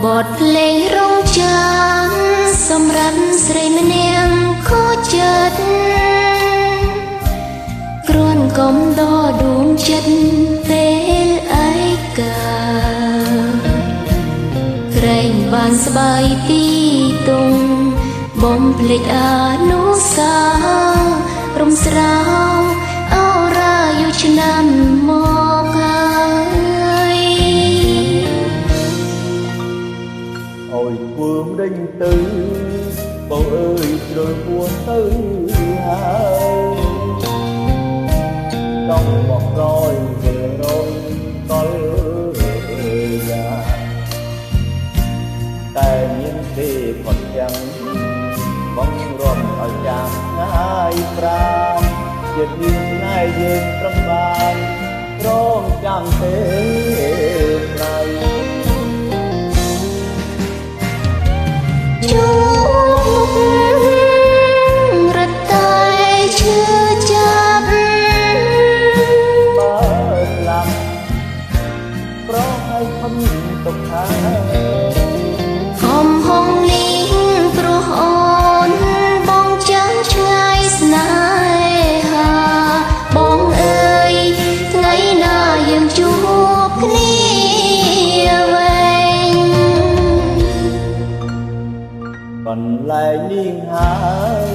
บทเพลงร้องจางสำหรับស្រីម្នាក់ខូចចិត្តគ្រាន់កំដរដួងចិត្តពេលឯកាក្រែងបានស្បាយពីទុំបំភ្លេចអនុសារំស្រាវអរាយុឆ្នាំមកហើយអូយគួងដេញទៅបងអើយជ្រុលពួនទៅហើយต้องบอกร้อยเวรងកលយ៉ាតែមានទេគាត់យ៉ាងបងរំឲ្យយ៉ាងងាយប្រាណជាតិយើងថ្ងៃយើងប្រំបានរងចាំទេប្រៃជួរត់តែឈឺចាប់បើស្លាប់ប្រឲ្យខំទុកខាហំហងនេះព្រោះអូនបងចាំឆ្ងាយស្នេហាបងអើយថ្ងៃណាយើងជួបគ្នាវិញបន្លែងនាងហើយ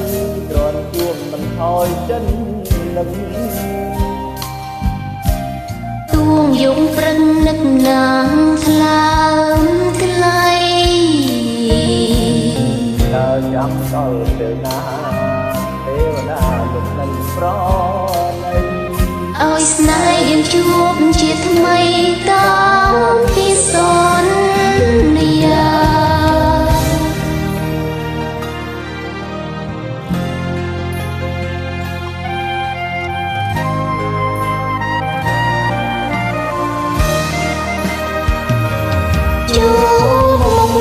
គ្រាន់ជួបមិនថយចិននឹកទួងយងព្រឹងនឹកណាងថ្លើមថ្លៃដើរចាំដល់ទៅណាទេវតាលោកនឹងប្រណីឲ្យស្នេហ៍យើងជួបជាថ្មីតាមពីសន្យាជួបមុខ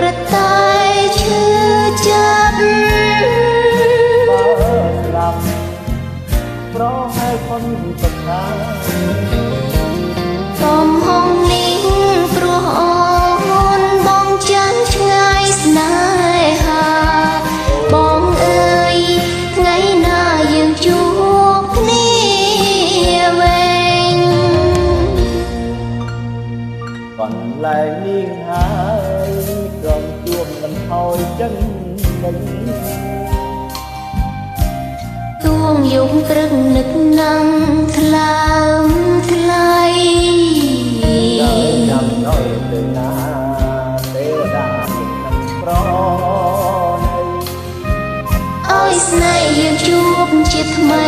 រត់តែឈឺចាប់បើស្លាប់ប្រហើយផុនទុកខាកំហងនេះព្រោះអូនបងចាំឆ្ងាយស្នេហាបងអើយថ្ងៃណាយើងជួបគ្នាវិញបន្លែងនាងហើយក្រំជួបមិនថយចិននឹកទួងយងព្រឹកនឹកណាំថ្លើមថ្លៃចាំដល់ទៅណាទេវតានឹងប្រណីឲ្យស្នេហ៍យើងជួបជាថ្មី